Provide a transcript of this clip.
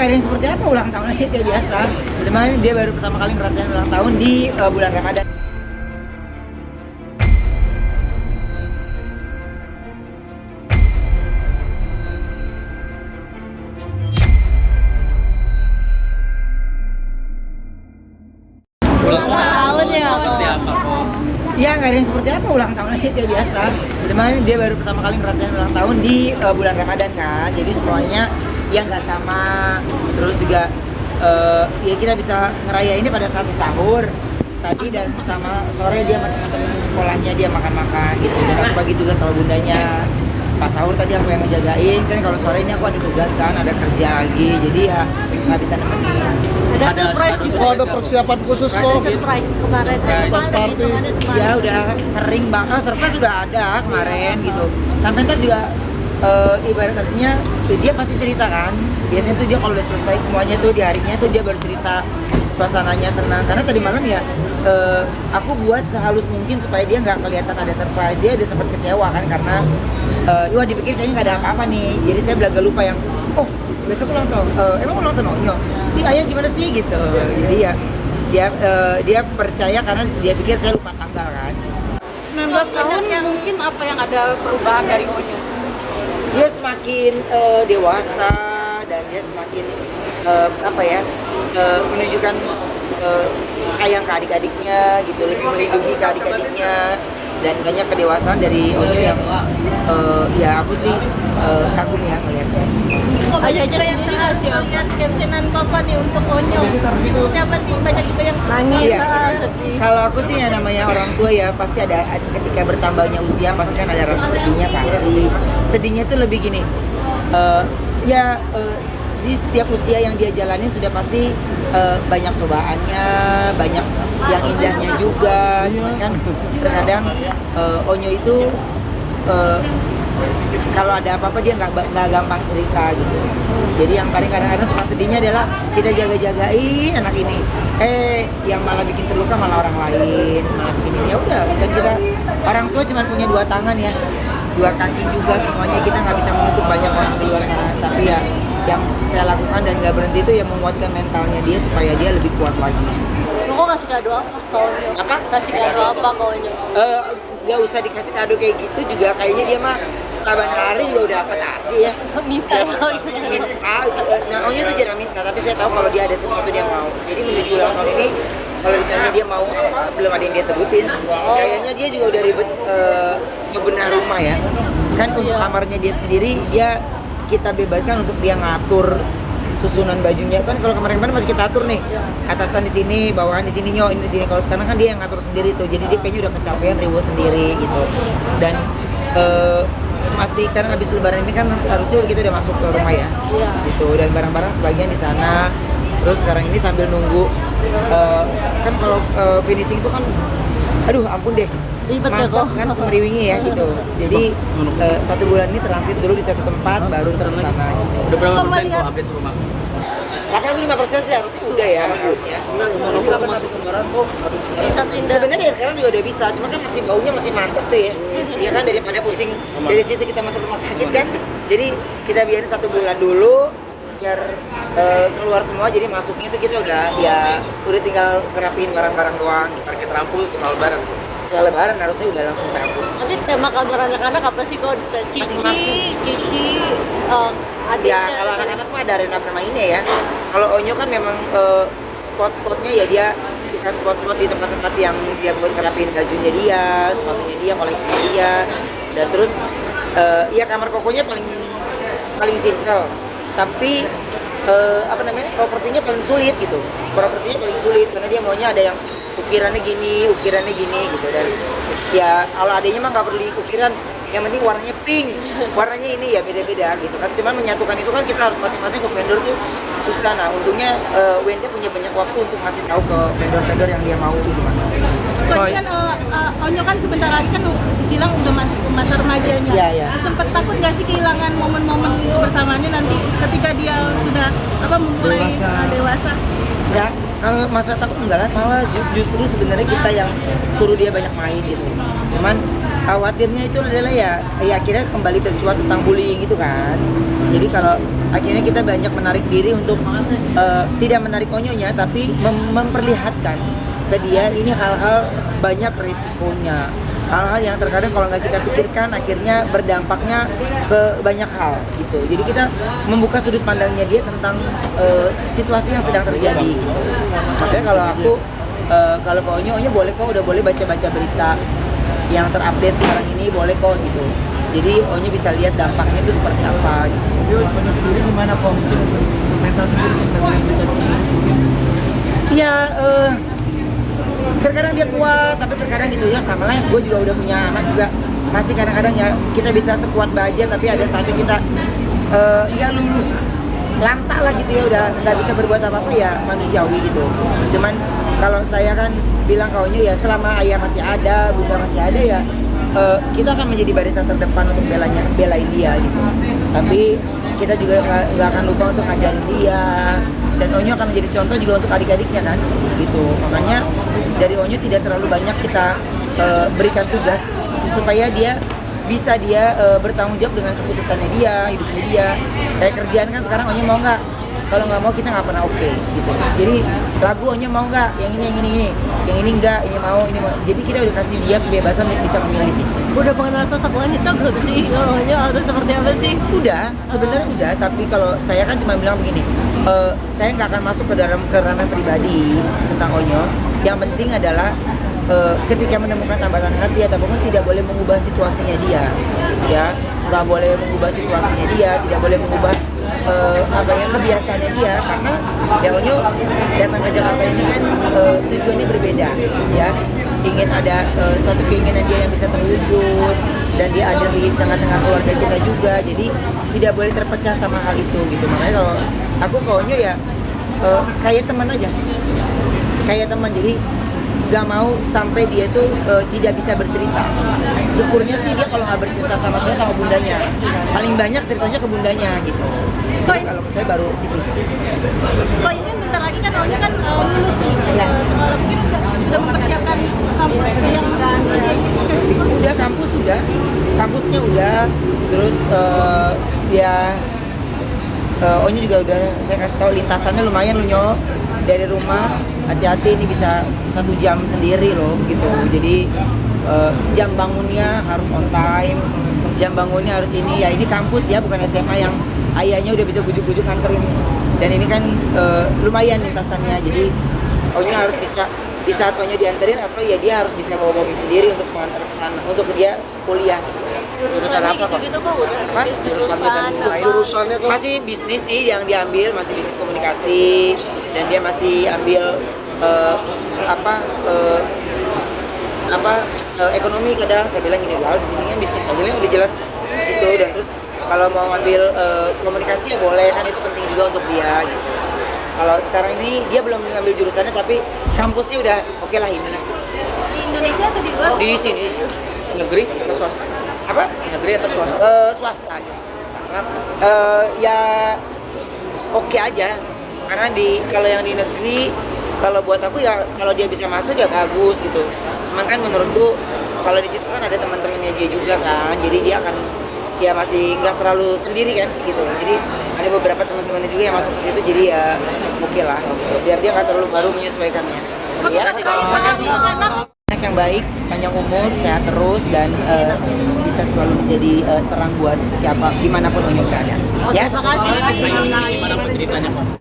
nggak ada yang seperti apa, ulang tahun aja kayak biasa. Memang dia baru pertama kali ngerasain ulang tahun di bulan Ramadan. Ulang tahun ya seperti apa kok? Ya nggak ada yang seperti apa, ulang tahun aja kayak biasa. Memang dia baru pertama kali ngerasain ulang tahun di bulan Ramadan kan, jadi semuanya ya nggak sama. Terus juga ya kita bisa ngerayain ini pada saat sahur tadi, dan sama sore dia sama teman-teman sekolahnya dia makan-makan gitu. Dan aku bagi tugas sama bundanya. Pas sahur tadi aku yang ngejagain kan, kalau sore ini aku ada tugas kan, ada kerja lagi, jadi ya nggak bisa nemenin. Ada surprise juga. Oh, ada persiapan khusus kok. Surprise kemarin. Surprise party. Ya udah sering banget, surprise sudah ada kemarin gitu. Sampai ntar juga ibarat artinya dia pasti cerita kan. Biasanya tuh dia kalau udah selesai semuanya tuh di harinya tuh dia baru cerita, suasananya senang. Karena tadi malam ya aku buat sehalus mungkin supaya dia nggak kelihatan ada surprise. Dia udah sempat kecewa kan karena wah dipikir kayaknya nggak ada apa-apa nih. Jadi saya belaga lupa yang besok ulang tahun. Emang ulang tahun Onyo? Ih ayah gimana sih gitu. Jadi ya dia percaya karena dia pikir saya lupa tanggal kan. 19 tahun mungkin apa yang ada perubahan dari Onyo? Dia semakin dewasa dan dia semakin menunjukkan sayang ke adik-adiknya gitu, lebih melindungi ke adik-adiknya, dan kayaknya kedewasaan dari Onyo yang ya aku sih kagum ya ngeliatnya. Kok banyak juga yang terharu lihat captionan Koko nih untuk Onyo. Itu apa sih, banyak juga yang nangis, Iya. sedih. Kalau aku sih ya namanya orang tua ya pasti ada ketika bertambahnya usia pasti kan ada rasa sedihnya pasti. Sedihnya tuh lebih gini, di setiap usia yang dia jalanin sudah pasti banyak cobaannya, banyak yang indahnya juga. Cuman kan terkadang Onyo itu kalau ada apa-apa dia nggak gampang cerita gitu. Jadi yang paling kadang-kadang suka sedihnya adalah kita jaga-jagain anak ini, yang malah bikin terluka malah orang lain, malah bikin ini. Ya udah, dan kita orang tua cuma punya dua tangan ya, dua kaki juga semuanya, kita nggak bisa menutup banyak orang di luar sana. Tapi ya yang saya lakukan dan nggak berhenti itu yang menguatkan mentalnya dia supaya dia lebih kuat lagi. Koko kasih kado apa ke Onyo? Apa? Kasih kado apa ke Onyo? Gak usah dikasih kado kayak gitu juga, kayaknya dia mah saban hari juga udah dapat aja ya. Minta ya Onyo. Minta, nah Onyo tuh jarang minta, tapi saya tahu kalau dia ada sesuatu dia mau. Jadi menuju ulang tahun ini kalau ditanya dia mau apa, belum ada yang dia sebutin. Kayaknya dia juga udah ribet ngebenah rumah ya. Kan untuk kamarnya dia sendiri, kita bebaskan untuk dia ngatur susunan bajunya. Kan kalau kemarin-kemarin masih kita atur nih, atasan di sini, bawahan di sini, ini di sini. Kalau sekarang kan dia yang ngatur sendiri tuh, jadi dia kayaknya udah kecapean riwuh sendiri gitu. Dan masih karena habis lebaran ini kan harusnya kita udah masuk ke rumah ya, gitu. Dan barang-barang sebagian di sana. Terus sekarang ini sambil nunggu, kan kalau finishing itu kan, aduh ampun deh, mantap kan semeriwingi ya gitu. Jadi 1 bulan ini transit dulu di satu tempat, baru terus ke sana. Udah berapa persen kok update rumah? Tapi 5% sih harusnya udah ya, harusnya. Ini kapan masuk lebaran kok? Bisa pindah. Sebenarnya dari sekarang juga udah bisa, cuma kan masih baunya masih mantep tuh ya. Iya kan, daripada pusing dari situ kita masuk rumah sakit kan. Jadi kita biarin 1 bulan dulu biar keluar semua, jadi masuknya itu kita udah tinggal ngerapiin barang-barang doang gitu. Target rampung setelah lebaran. Setelah lebaran harusnya udah langsung cabut. Nanti tema kamar anak-anak apa sih kok? Cici, adiknya. Ya kalau anak-anak mah ada arena bermainnya ya. Kalau Onyo kan memang spot-spotnya ya, dia suka spot-spot di tempat-tempat yang dia buat ngerapiin bajunya dia, sepatunya dia, koleksinya dia. Dan terus ya kamar kokonya paling simpel. Tapi propertinya paling sulit gitu. Propertinya paling sulit karena dia maunya ada yang ukirannya gini gitu. Dan ya kalau adanya mah nggak perlu ukiran, yang penting warnanya pink, warnanya ini ya beda-beda gitu kan. Cuman menyatukan itu kan kita harus masing-masing ke vendor tuh susah. Nah untungnya WNC punya banyak waktu untuk ngasih tahu ke vendor-vendor yang dia mau tuh gimana. Kok kan Onyo kan sebentar lagi kan bilang udah masuk ke masa remajanya. Iya. Sempet takut nggak sih kehilangan momen-momen kebersamaannya nanti ketika dia sudah memulai dewasa? Kalau masa takut enggak kan, malah justru sebenarnya kita yang suruh dia banyak main gitu. Cuman khawatirnya itu adalah ya akhirnya kembali tercuat tentang bullying itu kan. Jadi kalau akhirnya kita banyak menarik diri untuk tidak menarik onyonya, tapi memperlihatkan ke dia ini hal-hal banyak risikonya. Hal-hal yang terkadang kalau nggak kita pikirkan akhirnya berdampaknya ke banyak hal gitu. Jadi kita membuka sudut pandangnya dia tentang situasi yang sedang terjadi gitu. Makanya kalau aku kalau ke Onyo boleh kok, udah boleh baca-baca berita yang terupdate sekarang ini, boleh kok gitu. Jadi Onyo bisa lihat dampaknya itu seperti apa gitu. Onyo sendiri gimana kok? Mungkin untuk mental sendiri kita berita mungkin. Iya, terkadang dia kuat, tapi terkadang gitu ya sama lah. Gue juga udah punya anak juga, masih kadang-kadang ya kita bisa sekuat baja, tapi ada saatnya kita ya luluh lantak lah gitu ya, udah nggak bisa berbuat apa-apa ya, manusiawi gitu. Cuman kalau saya kan bilang kaunya ya selama ayah masih ada, bunda masih ada ya, kita akan menjadi barisan terdepan untuk belain dia gitu. Tapi kita juga nggak akan lupa untuk ngajarin dia, dan Onyo akan menjadi contoh juga untuk adik-adiknya kan gitu. Makanya dari Onyo tidak terlalu banyak kita berikan tugas supaya dia bisa bertanggung jawab dengan keputusannya dia, hidupnya dia. Kayak kerjaan kan sekarang Onyo mau nggak? Kalau nggak mau kita nggak pernah oke gitu. Jadi lagu Onyo mau nggak? Yang ini enggak, ini mau. Jadi kita udah kasih dia kebebasan bisa memilih gitu. Udah mengenal sosok wanita belum sih? Onyo atau seperti apa sih? Udah, sebenarnya udah. Tapi kalau saya kan cuma bilang begini, saya nggak akan masuk ke ranah pribadi tentang Onyo. Yang penting adalah ketika menemukan tambatan hati ataupun tidak boleh mengubah situasinya dia, ya nggak boleh mengubah situasinya dia, tidak boleh mengubah kebiasaannya dia, karena ya Onyo datang ke Jakarta ini kan tujuannya berbeda, ya ingin ada suatu keinginan dia yang bisa terwujud dan dia ada di tengah-tengah keluarga kita juga, jadi tidak boleh terpecah sama hal itu gitu. Makanya kalau aku ke Onyo ya kayak teman aja, kayak teman, jadi gak mau sampai dia tuh tidak bisa bercerita. Syukurnya sih dia kalau nggak bercerita sama saya sama bundanya, paling banyak ceritanya ke bundanya gitu. Jadi kalau ke saya baru tipis. Kok ini kan bentar lagi kan Onyo kan lulus nih Ya. sekolah, mungkin sudah mempersiapkan kampus yang dia ingin kasih. Udah kampusnya udah, terus Onyo juga udah saya kasih tahu lintasannya lumayan loh Nyo, dari rumah hati-hati ini bisa 1 jam sendiri loh gitu. Jadi jam bangunnya harus on time, jam bangunnya harus ini ya, ini kampus ya bukan SMA yang ayahnya udah bisa gujuk-gujuk nganterin. Dan ini kan lumayan lintasannya, jadi Onyo harus bisa di saat Onyo dianterin atau ya dia harus bisa bawa mobil sendiri untuk mengantar ke sana untuk dia kuliah gitu. Jurusan apa kok? Gitu kok udah. Apa? Jurusannya kok Masih bisnis sih yang diambil, masih bisnis komunikasi, dan dia masih ambil ekonomi. Kadang saya bilang gini, wah ini kan bisnis aja lah udah jelas gitu. Dan terus kalau mau ambil komunikasi ya boleh, kan itu penting juga untuk dia gitu. Kalau sekarang ini dia belum ngambil jurusannya, tapi kampusnya udah oke lah ini lah. Di Indonesia atau di luar? Di sini Negeri atau swasta? apa? Negeri atau swasta? Swasta aja. Kenapa? Ya oke aja, karena kalau yang di negeri, kalau buat aku ya kalau dia bisa masuk ya bagus gitu. Cuman kan menurutku kalau di situ kan ada teman-temannya dia juga kan, jadi dia akan ya masih nggak terlalu sendiri kan gitu. Jadi ada beberapa teman-temannya juga yang masuk ke situ, jadi ya oke lah, biar dia nggak terlalu baru menyesuaikannya. Ya, makasih. Anak yang baik, panjang umur, sehat terus, dan bisa selalu menjadi terang buat siapa dimanapun Onyo berada. Oke, Ya, makasih. Gimana pun ceritanya kok?